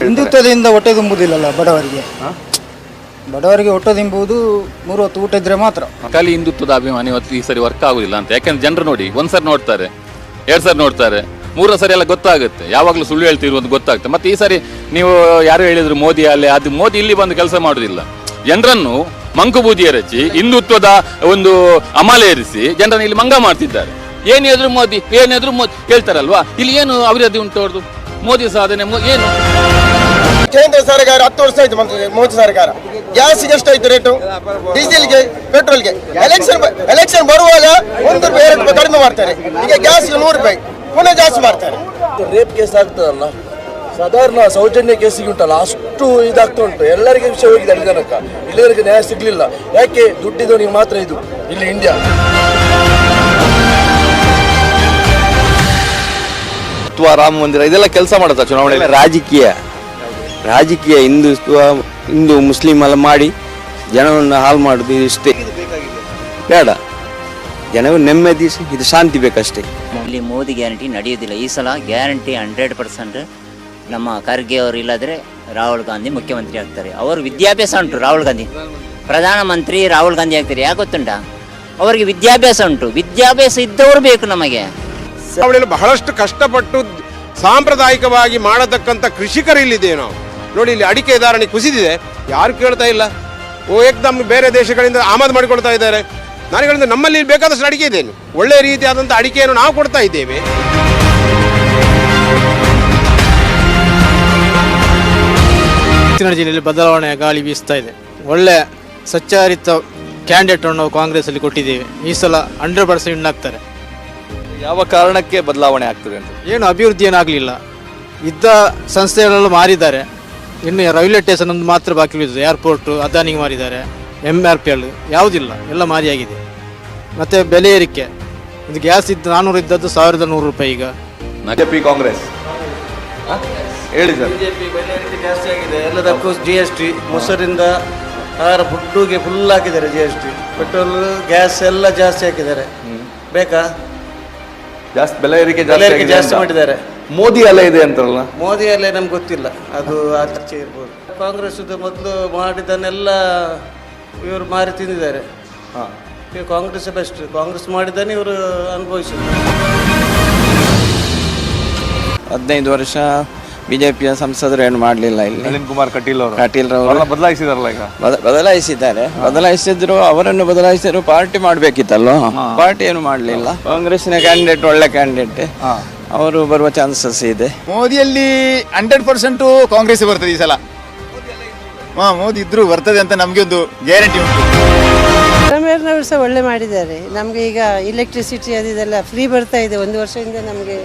ಹಿಂದುತ್ವದಿಂದ ಹೊಟ್ಟೆ ತುಂಬುವುದಿಲ್ಲಲ್ಲ ಬಡವರಿಗೆ. ಬಡವರಿಗೆ ಹೊಟ್ಟೆ ತುಂಬುವುದು 3 ಹೊತ್ತು ಊಟ ಇದ್ರೆ ಮಾತ್ರ. ಖಾಲಿ ಹಿಂದುತ್ವದ ಅಭಿಮಾನಿ ಇವತ್ತು ಈ ಸರಿ ವರ್ಕ್ ಆಗುದಿಲ್ಲ ಅಂತ. ಯಾಕಂದ್ರೆ ಜನರು ನೋಡಿ, ಒಂದ್ಸರಿ ನೋಡ್ತಾರೆ, 2 ಸರಿ ನೋಡ್ತಾರೆ, 3ನೇ ಸರಿ ಎಲ್ಲ ಗೊತ್ತಾಗುತ್ತೆ, ಯಾವಾಗಲೂ ಸುಳ್ಳು ಹೇಳ್ತಿರುವುದು ಗೊತ್ತಾಗುತ್ತೆ. ಮತ್ತೆ ಈ ಸರಿ ನೀವು ಯಾರು ಹೇಳಿದ್ರು ಮೋದಿ ಅಲ್ಲಿ, ಅದು ಮೋದಿ ಇಲ್ಲಿ ಬಂದು ಕೆಲಸ ಮಾಡುದಿಲ್ಲ. ಜನರನ್ನು ಮಂಕುಬೂದಿ ಎರಚಿ ಹಿಂದುತ್ವದ ಒಂದು ಅಮಾಲೆ ಏರಿಸಿ ಜನರನ್ನು ಇಲ್ಲಿ ಮಂಗ ಮಾಡ್ತಿದ್ದಾರೆ. ಏನಾದ್ರು ಮೋದಿ ಹೇಳ್ತಾರಲ್ವಾ, ಇಲ್ಲಿ ಏನು ಅಭಿವೃದ್ಧಿ ಉಂಟು ಅವ್ರದ್ದು? ಮೋದಿ ಸಾಧನೆ ಏನು? ಕೇಂದ್ರ ಸರ್ಕಾರ 10 ವರ್ಷ ಆಯ್ತು ಮೋದಿ ಸರ್ಕಾರ. ಗ್ಯಾಸ್ಗೆ ಎಷ್ಟಾಯ್ತು ರೇಟು, ಡೀಸೆಲ್ಗೆ, ಪೆಟ್ರೋಲ್ಗೆ. ಎಲೆಕ್ಷನ್ ಬರುವಾಗ 1 ರೂಪಾಯಿ 2 ರೂಪಾಯಿ ಕಡಿಮೆ ಮಾಡ್ತಾರೆ. ಈಗ ಗ್ಯಾಸ್ಗೆ 100 ರೂಪಾಯಿ ಪುನಃ ಜಾಸ್ತಿ ಮಾಡ್ತಾರೆ. ರೇಪ್ ಕೇಸ್ ಆಗ್ತದಲ್ಲ, ಸಾಧಾರಣ ಸೌಜನ್ಯ ಕೇಸಿಗೆ ಉಂಟಲ್ಲ, ಅಷ್ಟು ಇದಾಗ್ತಾ ಉಂಟು. ಎಲ್ಲರಿಗೆ ವಿಷಯ ಹೋಗಿದೆ ಅಲ್ಲಿ ತನಕ, ಇಲ್ಲಿವರೆಗೆ ನ್ಯಾಯ ಸಿಗ್ಲಿಲ್ಲ. ಯಾಕೆ? ದುಡ್ಡಿದವನಿಗೆ ಮಾತ್ರ ಇದು ಇಲ್ಲಿ ಇಂಡಿಯಾ. ರಾಮ ಮಂದಿರ ಇದೆಲ್ಲ ಕೆಲಸ ಮಾಡುತ್ತಾ ಚುನಾವಣೆ? ರಾಜಕೀಯ ಹಿಂದೂ ಮುಸ್ಲಿಂ ಎಲ್ಲ ಮಾಡಿ ಜನವನ್ನು ಹಾಳು ಮಾಡುದು ಇಷ್ಟೇ ಬೇಡ. ಜನವು ನೆಮ್ಮದಿ, ಇದು ಶಾಂತಿ ಬೇಕಷ್ಟೇ. ಇಲ್ಲಿ ಮೋದಿ ಗ್ಯಾರಂಟಿ ನಡೆಯುವುದಿಲ್ಲ. ಈ ಸಲ ಗ್ಯಾರಂಟಿ 100% ನಮ್ಮ ಖರ್ಗೆ ಅವರು ಇಲ್ಲದ್ರೆ ರಾಹುಲ್ ಗಾಂಧಿ ಮುಖ್ಯಮಂತ್ರಿ ಆಗ್ತಾರೆ. ಅವರು ವಿದ್ಯಾಭ್ಯಾಸ ಉಂಟು. ರಾಹುಲ್ ಗಾಂಧಿ ಪ್ರಧಾನಮಂತ್ರಿ, ರಾಹುಲ್ ಗಾಂಧಿ ಆಗ್ತಾರೆ. ಯಾಕೆ ಗೊತ್ತುಂಟ? ಅವರಿಗೆ ವಿದ್ಯಾಭ್ಯಾಸ ಉಂಟು. ವಿದ್ಯಾಭ್ಯಾಸ ಇದ್ದವರು ಬೇಕು ನಮಗೆ. ಬಹಳಷ್ಟು ಕಷ್ಟಪಟ್ಟು ಸಾಂಪ್ರದಾಯಿಕವಾಗಿ ಮಾಡತಕ್ಕಂಥ ಕೃಷಿಕರು ಇಲ್ಲಿದ್ದೇವೆ ನಾವು. ನೋಡಿ, ಇಲ್ಲಿ ಅಡಿಕೆ ಧಾರಣೆ ಕುಸಿದಿದೆ, ಯಾರು ಕೇಳ್ತಾ ಇಲ್ಲ. ಏಕದಮ್ ಬೇರೆ ದೇಶಗಳಿಂದ ಆಮದು ಮಾಡಿಕೊಳ್ತಾ ಇದ್ದಾರೆ. ನಾನು ಹೇಳಿದ್ರೆ ನಮ್ಮಲ್ಲಿ ಬೇಕಾದಷ್ಟು ಅಡಿಕೆ ಇದ್ದೇನೆ, ಒಳ್ಳೆ ರೀತಿಯಾದಂಥ ಅಡಿಕೆಯನ್ನು ನಾವು ಕೊಡ್ತಾ ಇದ್ದೇವೆ. ದಕ್ಷಿಣ ಜಿಲ್ಲೆಯಲ್ಲಿ ಬದಲಾವಣೆಯ ಗಾಳಿ ಬೀಸ್ತಾ ಇದೆ. ಒಳ್ಳೆ ಸಚ್ಚಾರಿತ ಕ್ಯಾಂಡಿಡೇಟ್ ಅನ್ನು ಕಾಂಗ್ರೆಸ್ ಅಲ್ಲಿ ಕೊಟ್ಟಿದ್ದೇವೆ. ಈ ಸಲ 100% ವಿನ್ ಆಗ್ತಾರೆ. ಯಾವ ಕಾರಣಕ್ಕೆ ಬದಲಾವಣೆ ಆಗ್ತದೆ ಅಂತ? ಏನು ಅಭಿವೃದ್ಧಿ ಏನಾಗಲಿಲ್ಲ. ಇದ್ದ ಸಂಸ್ಥೆಗಳೆಲ್ಲ ಮಾರಿದ್ದಾರೆ. ಇನ್ನು ರೈಲ್ವೆ ಸ್ಟೇಷನ್ ಒಂದು ಮಾತ್ರ ಬಾಕಿ ಉಳಿದಿದೆ. ಏರ್ಪೋರ್ಟು ಅದಾನಿಗೆ ಮಾರಿದ್ದಾರೆ. MRPL ಯಾವುದಿಲ್ಲ, ಎಲ್ಲ ಮಾರಿಯಾಗಿದೆ. ಮತ್ತು ಬೆಲೆ ಏರಿಕೆ, ಇದು ಗ್ಯಾಸ್ ಇದ್ದು 400 ಇದ್ದದ್ದು 1100 ರೂಪಾಯಿ. ಈಗ ಬಿಜೆಪಿ ಕಾಂಗ್ರೆಸ್ ಹೇಳಿ ಸರ್. ಬಿಜೆಪಿ ಬೆಲೆ ಏರಿಕೆ ಜಾಸ್ತಿ ಆಗಿದೆ. ಎಲ್ಲದಕ್ಕೂ GST, ಮೊಸರಿಂದ ಆಹಾರ ಫುಡ್ಡುಗೆ ಫುಲ್ ಹಾಕಿದ್ದಾರೆ GST. ಪೆಟ್ರೋಲ್, ಗ್ಯಾಸ್ ಎಲ್ಲ ಜಾಸ್ತಿ ಹಾಕಿದ್ದಾರೆ. ಬೇಕಾ? ಜಾಸ್ತಿ ಬೆಲೆ ಏರಿಕೆ ಜಾಸ್ತಿ ಮಾಡಿದ್ದಾರೆ. ಮೋದಿ ಅಲೆ ಇದೆ ಅಂತಾರಲ್ಲ? ಮೋದಿ ಅಲ್ಲೇ ನಮ್ಗೆ ಗೊತ್ತಿಲ್ಲ, ಅದು ಚರ್ಚೆ ಇರ್ಬೋದು. ಕಾಂಗ್ರೆಸ್ ಮೊದಲು ಮಾಡಿದ್ದನ್ನೆಲ್ಲ ಇವರು ಮಾರಿ ತಿಂದಿದ್ದಾರೆ. ಈಗ ಕಾಂಗ್ರೆಸ್ ಬೆಸ್ಟ್. ಕಾಂಗ್ರೆಸ್ ಮಾಡಿದ್ದಾನೆ ಇವರು ಅನುಭವಿಸಿದ್ದಾರೆ. 15 ವರ್ಷ ಬಿಜೆಪಿಯ ಸಂಸದರು ಏನು ಮಾಡಲಿಲ್ಲ. ಇಲ್ಲಿ ನಳಿನ್ ಕುಮಾರ್ ಕಟೀಲ್ ಅವರು ಬದಲಾಯಿಸಿದಾರಲ್ಲ, ಈಗ ಬದಲಾಯಿಸಿದ್ರು. ಅವರನ್ನು ಬದಲಾಯಿಸಿದ್ರು. ಪಾರ್ಟಿ ಮಾಡಬೇಕಿತ್ತಲ್ವ, ಪಾರ್ಟಿ ಏನು ಮಾಡಲಿಲ್ಲ. ಕಾಂಗ್ರೆಸ್ಸಿನ ಕ್ಯಾಂಡಿಡೇಟ್ ಒಳ್ಳೆ ಕ್ಯಾಂಡಿಡೇಟ್, ಅವರು ಬರುವ ಚಾನ್ಸಸ್ ಇದೆ. ಮೋದಿಯಲ್ಲಿ 100% ಕಾಂಗ್ರೆಸ್ ಬರ್ತದೆ ಈ ಸಲ. ಮೋದಿ ಇದ್ರು ಬರ್ತದೆ ಅಂತ ನಮಗೆ ಒಂದು ಗ್ಯಾರಂಟಿ ಉಂಟು. ಸಿದ್ದರಾಮಯ್ಯನವರು ಸಹ ಒಳ್ಳೆ ಮಾಡಿದ್ದಾರೆ. ನಮಗೆ ಈಗ ಇಲೆಕ್ಟ್ರಿಸಿಟಿ ಅದೆಲ್ಲ ಫ್ರೀ ಬರ್ತಾ ಇದೆ 1 ವರ್ಷದಿಂದ ನಮಗೆ.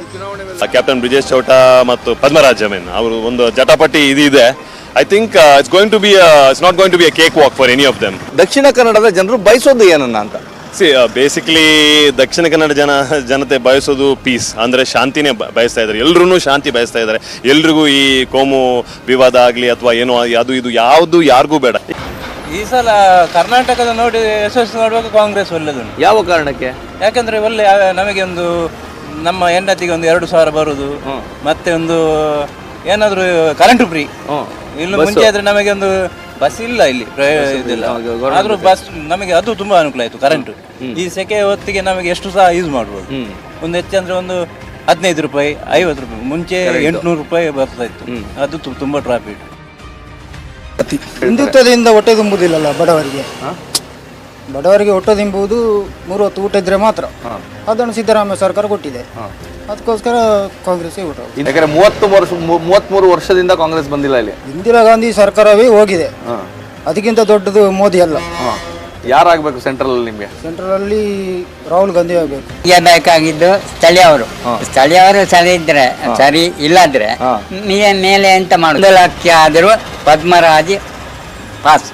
ಕ್ಯಾಪ್ಟನ್ ಬ್ರಿಜೇಶ್ ಚೌಟಾ ಮತ್ತು ಪದ್ಮರಾಜ ಮೆನ್ ಅವರು ಒಂದು ಜಟಾಪಟಿ ಇದೆ. I think it's not going to be a cake walk for any of them. ದಕ್ಷಿಣ ಕನ್ನಡದ ಜನರು ಬಯಸೋದು ಏನನ್ನ ಅಂತ? ಬೇಸಿಕಲಿ ದಕ್ಷಿಣ ಕನ್ನಡ ಜನತೆ ಬಯಸೋದು ಪೀಸ್, ಅಂದ್ರೆ ಶಾಂತಿನೇ ಬಯಸ್ತಾ ಇದ್ದಾರೆ. ಎಲ್ರೂ ಶಾಂತಿ ಬಯಸ್ತಾ ಇದ್ದಾರೆ. ಎಲ್ರಿಗೂ ಈ ಕೋಮು ವಿವಾದ ಆಗಲಿ ಅಥವಾ ಏನೋ ಅದು ಇದು ಯಾವುದು ಯಾರಿಗೂ ಬೇಡ. ಈ ಸಲ ಕರ್ನಾಟಕದ ನೋಡಿ ಯಶಸ್ಸು ನೋಡುವಾಗ ಕಾಂಗ್ರೆಸ್ ಒಳ್ಳೆದುಂಟು. ಯಾವ ಕಾರಣಕ್ಕೆ? ಯಾಕಂದ್ರೆ ಒಳ್ಳೆ ನಮಗೆ ಒಂದು ನಮ್ಮ ಹೆಂಡತಿಗೆ ಒಂದು 2,000 ಬರುದು, ಮತ್ತೆ ಒಂದು ಏನಾದ್ರು ಕರೆಂಟ್ ಫ್ರೀ. ಇನ್ನು ಮುಂಚೆ ಆದ್ರೆ ನಮಗೆ ಒಂದು ಬಸ್ ಇಲ್ಲ ಇಲ್ಲಿ, ಇದಿಲ್ಲ. ಆದ್ರೂ ಬಸ್ ನಮಗೆ ಅದು ತುಂಬಾ ಅನುಕೂಲ ಆಯ್ತು. ಕರೆಂಟ್ ಈ ಸೆಕೆ ಹೊತ್ತಿಗೆ ನಮಗೆ ಎಷ್ಟು ಸಹ ಯೂಸ್ ಮಾಡ್ಬೋದು. ಒಂದು ಹೆಚ್ಚಂದ್ರೆ ಒಂದು 15 ರೂಪಾಯಿ 50 ರೂಪಾಯಿ, ಮುಂಚೆ 800 ರೂಪಾಯಿ ಬರ್ತಾ ಇತ್ತು. ಅದು ತುಂಬಾ ಟ್ರಾಫಿಕ್. ಹಿಂದುತ್ವದಿಂದ ಹೊಟ್ಟೆ ತುಂಬುವುದಿಲ್ಲಲ್ಲ ಬಡವರಿಗೆ ಹೊಟ್ಟೆ ತುಂಬುವುದು 3 ಹೊತ್ತು ಊಟ ಇದ್ರೆ ಮಾತ್ರ. ಅದನ್ನು ಸಿದ್ದರಾಮಯ್ಯ ಸರ್ಕಾರ ಕೊಟ್ಟಿದೆ. ಅದಕ್ಕೋಸ್ಕರ ಕಾಂಗ್ರೆಸ್ ಊಟ. ಯಾಕಂದ್ರೆ 33 ವರ್ಷದಿಂದ ಕಾಂಗ್ರೆಸ್ ಬಂದಿಲ್ಲ ಇಲ್ಲಿ. ಇಂದಿರಾ ಗಾಂಧಿ ಸರ್ಕಾರವೇ ಹೋಗಿದೆ. ಅದಕ್ಕಿಂತ ದೊಡ್ಡದು ಮೋದಿ ಅಲ್ಲ. ಯಾರಾಗಬೇಕು ಸೆಂಟ್ರಲ್ ಅಲ್ಲಿ? ನಿಮಗೆ ಸೆಂಟ್ರಲ್ ಅಲ್ಲಿ ರಾಹುಲ್ ಗಾಂಧಿ ಆಗಬೇಕು. ಬೇಕಾಗಿದ್ದು ಸ್ಥಳೀಯವರು ಸರಿ ಇದ್ರೆ ಸರಿ, ಇಲ್ಲಾದ್ರೆ ಮೇಲೆ ಎಂತ ಮಾಡುದು. 1 ಲಕ್ಷ ಆದರೂ ಪದ್ಮರಾಜ್ ಪಾಸ್.